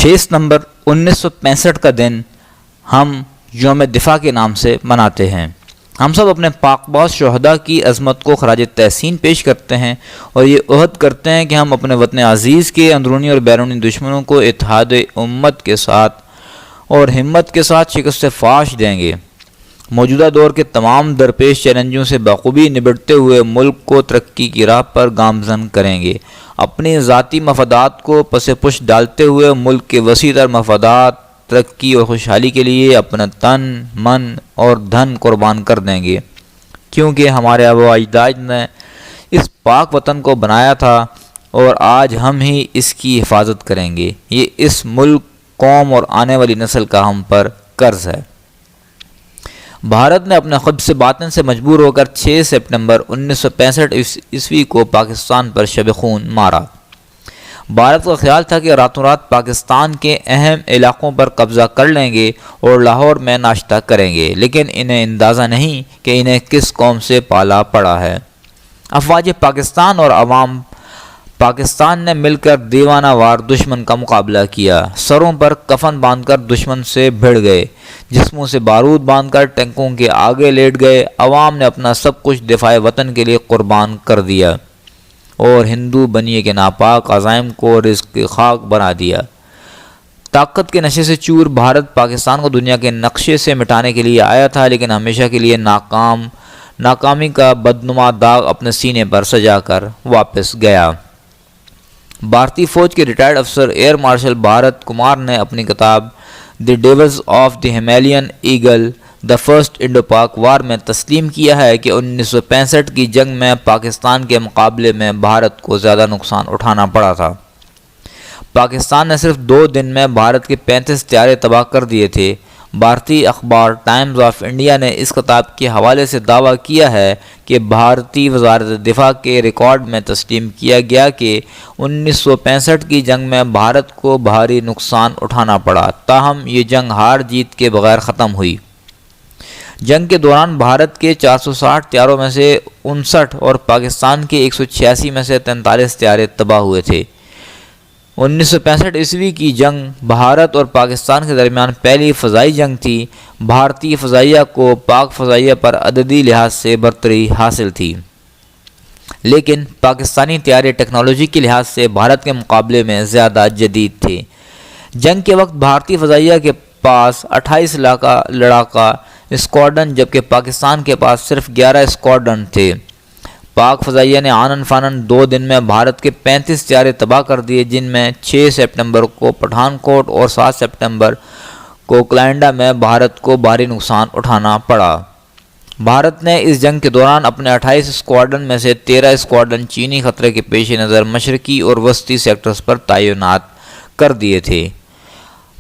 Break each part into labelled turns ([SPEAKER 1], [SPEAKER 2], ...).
[SPEAKER 1] 6 نومبر 1965 کا دن ہم یوم دفاع کے نام سے مناتے ہیں۔ ہم سب اپنے پاک باز شہداء کی عظمت کو خراج تحسین پیش کرتے ہیں اور یہ عہد کرتے ہیں کہ ہم اپنے وطن عزیز کے اندرونی اور بیرونی دشمنوں کو اتحاد امت کے ساتھ اور ہمت کے ساتھ شکست فاش دیں گے۔ موجودہ دور کے تمام درپیش چیلنجوں سے بخوبی نبٹتے ہوئے ملک کو ترقی کی راہ پر گامزن کریں گے۔ اپنی ذاتی مفادات کو پس پش ڈالتے ہوئے ملک کے وسیع تر مفادات، ترقی اور خوشحالی کے لیے اپنا تن، من اور دھن قربان کر دیں گے، کیونکہ ہمارے آباء و اجداد نے اس پاک وطن کو بنایا تھا اور آج ہم ہی اس کی حفاظت کریں گے۔ یہ اس ملک، قوم اور آنے والی نسل کا ہم پر قرض ہے۔ بھارت نے اپنے خود سے باطن سے مجبور ہو کر 6 سپٹمبر 1965 عیسوی کو پاکستان پر شب خون مارا۔ بھارت کا خیال تھا کہ راتوں رات پاکستان کے اہم علاقوں پر قبضہ کر لیں گے اور لاہور میں ناشتہ کریں گے، لیکن انہیں اندازہ نہیں کہ انہیں کس قوم سے پالا پڑا ہے۔ افواج پاکستان اور عوام پاکستان نے مل کر دیوانہ وار دشمن کا مقابلہ کیا، سروں پر کفن باندھ کر دشمن سے بھڑ گئے، جسموں سے بارود باندھ کر ٹینکوں کے آگے لیٹ گئے۔ عوام نے اپنا سب کچھ دفاع وطن کے لیے قربان کر دیا اور ہندو بنیے کے ناپاک عزائم کو رزق کی خاک بنا دیا۔ طاقت کے نشے سے چور بھارت پاکستان کو دنیا کے نقشے سے مٹانے کے لیے آیا تھا، لیکن ہمیشہ کے لیے ناکامی کا بدنما داغ اپنے سینے پر سجا کر واپس گیا۔ بھارتی فوج کے ریٹائرڈ افسر ایئر مارشل بھارت کمار نے اپنی کتاب the devils of the Himalayan eagle the first Indo Pak war میں تسلیم کیا ہے کہ 1965 کی جنگ میں پاکستان کے مقابلے میں بھارت کو زیادہ نقصان اٹھانا پڑا تھا۔ پاکستان نے صرف 2 دن میں بھارت کے 35 طیارے تباہ کر دیے تھے۔ بھارتی اخبار ٹائمز آف انڈیا نے اس کتاب کے حوالے سے دعویٰ کیا ہے کہ بھارتی وزارت دفاع کے ریکارڈ میں تسلیم کیا گیا کہ 1965 کی جنگ میں بھارت کو بھاری نقصان اٹھانا پڑا، تاہم یہ جنگ ہار جیت کے بغیر ختم ہوئی۔ جنگ کے دوران بھارت کے 460 طیاروں میں سے 59 اور پاکستان کے 186 میں سے 43 طیارے تباہ ہوئے تھے۔ 1965 عیسوی کی جنگ بھارت اور پاکستان کے درمیان پہلی فضائی جنگ تھی۔ بھارتی فضائیہ کو پاک فضائیہ پر عددی لحاظ سے برتری حاصل تھی، لیکن پاکستانی طیارے ٹیکنالوجی کے لحاظ سے بھارت کے مقابلے میں زیادہ جدید تھے۔ جنگ کے وقت بھارتی فضائیہ کے پاس 28 لڑاکا اسکواڈرن جبکہ پاکستان کے پاس صرف 11 اسکواڈرن تھے۔ پاک فضائیہ نے آنن فانن 2 دن میں بھارت کے 35 طیارے تباہ کر دیے، جن میں 6 سپٹمبر کو پٹھان کوٹ اور 7 سپٹمبر کو کلائنڈا میں بھارت کو بھاری نقصان اٹھانا پڑا۔ بھارت نے اس جنگ کے دوران اپنے 28 اسکواڈرن میں سے 13 اسکواڈرن چینی خطرے کے پیش نظر مشرقی اور وسطی سیکٹرز پر تعینات کر دیے تھے۔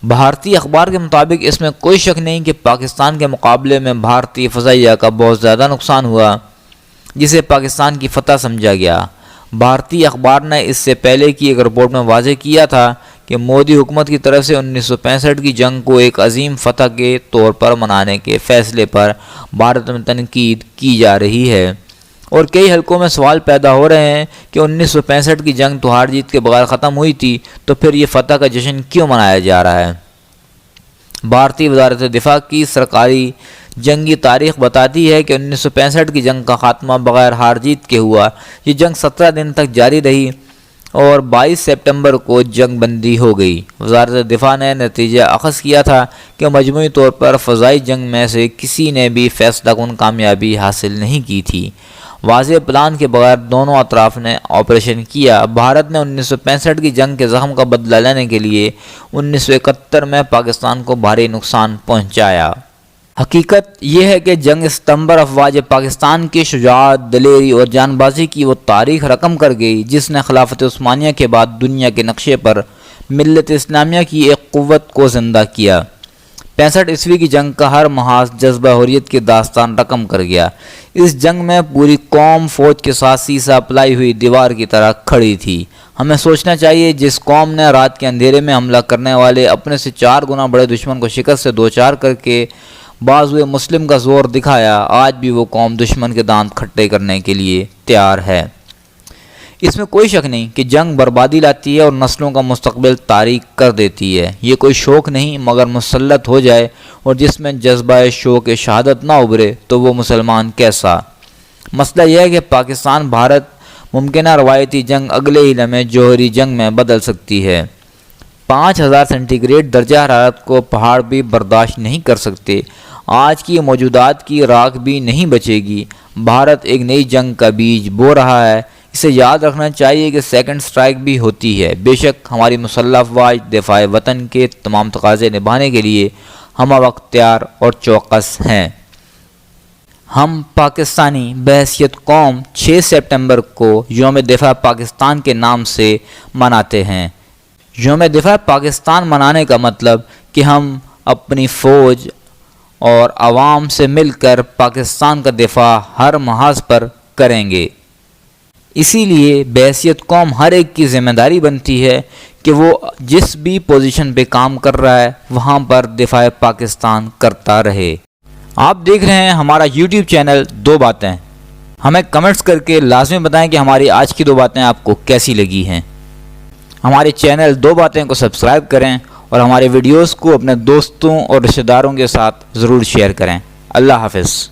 [SPEAKER 1] بھارتی اخبار کے مطابق اس میں کوئی شک نہیں کہ پاکستان کے مقابلے میں بھارتی فضائیہ کا بہت زیادہ نقصان ہوا، جسے پاکستان کی فتح سمجھا گیا۔ بھارتی اخبار نے اس سے پہلے کی ایک رپورٹ میں واضح کیا تھا کہ مودی حکومت کی طرف سے 1965 کی جنگ کو ایک عظیم فتح کے طور پر منانے کے فیصلے پر بھارت میں تنقید کی جا رہی ہے، اور کئی حلقوں میں سوال پیدا ہو رہے ہیں کہ 1965 کی جنگ تو ہار جیت کے بغیر ختم ہوئی تھی، تو پھر یہ فتح کا جشن کیوں منایا جا رہا ہے؟ بھارتی وزارت دفاع کی سرکاری جنگی تاریخ بتاتی ہے کہ 1965 کی جنگ کا خاتمہ بغیر ہار جیت کے ہوا۔ یہ جنگ 17 دن تک جاری رہی اور 22 سپٹمبر کو جنگ بندی ہو گئی۔ وزارت دفاع نے نتیجہ اخذ کیا تھا کہ مجموعی طور پر فضائی جنگ میں سے کسی نے بھی فیصلہ کن کامیابی حاصل نہیں کی تھی۔ واضح پلان کے بغیر دونوں اطراف نے آپریشن کیا۔ بھارت نے 1965 کی جنگ کے زخم کا بدلہ لینے کے لیے 1971 میں پاکستان کو بھاری نقصان پہنچایا۔ حقیقت یہ ہے کہ جنگ ستمبر افواج پاکستان کی شجاعت، دلیری اور جان بازی کی وہ تاریخ رقم کر گئی جس نے خلافت عثمانیہ کے بعد دنیا کے نقشے پر ملت اسلامیہ کی ایک قوت کو زندہ کیا۔ 65 عیسوی کی جنگ کا ہر محاذ جذبہ حریت کی داستان رقم کر گیا۔ اس جنگ میں پوری قوم فوج کے ساتھ سیسا پلائی ہوئی دیوار کی طرح کھڑی تھی۔ ہمیں سوچنا چاہیے جس قوم نے رات کے اندھیرے میں حملہ کرنے والے اپنے سے 4 گنا بڑے دشمن کو شکست سے دوچار کر کے بازوئے مسلم کا زور دکھایا، آج بھی وہ قوم دشمن کے دانت کھٹے کرنے کے لیے تیار ہے۔ اس میں کوئی شک نہیں کہ جنگ بربادی لاتی ہے اور نسلوں کا مستقبل تاریک کر دیتی ہے۔ یہ کوئی شوق نہیں مگر مسلط ہو جائے اور جس میں جذبہ شوق شہادت نہ ابھرے تو وہ مسلمان کیسا۔ مسئلہ یہ ہے کہ پاکستان بھارت ممکنہ روایتی جنگ اگلے ہی لمحے جوہری جنگ میں بدل سکتی ہے۔ 5000 سینٹی گریڈ درجہ حرارت کو پہاڑ بھی برداشت نہیں کر سکتے۔ آج کی موجودات کی راکھ بھی نہیں بچے گی۔ بھارت ایک نئی جنگ کا بیج بو رہا ہے۔ اسے یاد رکھنا چاہیے کہ سیکنڈ سٹرائک بھی ہوتی ہے۔ بے شک ہماری مسلح افواج دفاع وطن کے تمام تقاضے نبھانے کے لیے ہمہ وقت تیار اور چوکس ہیں۔ ہم پاکستانی بحیثیت قوم 6 سپٹمبر کو یوم دفاع پاکستان کے نام سے مناتے ہیں۔ یوم دفاع پاکستان منانے کا مطلب کہ ہم اپنی فوج اور عوام سے مل کر پاکستان کا دفاع ہر محاذ پر کریں گے۔ اسی لیے بحیثیت قوم ہر ایک کی ذمہ داری بنتی ہے کہ وہ جس بھی پوزیشن پہ کام کر رہا ہے وہاں پر دفاع پاکستان کرتا رہے۔ آپ دیکھ رہے ہیں ہمارا یوٹیوب چینل دو باتیں۔ ہمیں کمنٹس کر کے لازمی بتائیں کہ ہماری آج کی دو باتیں آپ کو کیسی لگی ہیں۔ ہمارے چینل دو باتیں کو سبسکرائب کریں اور ہمارے ویڈیوز کو اپنے دوستوں اور رشتہ داروں کے ساتھ ضرور شیئر کریں۔ اللہ حافظ۔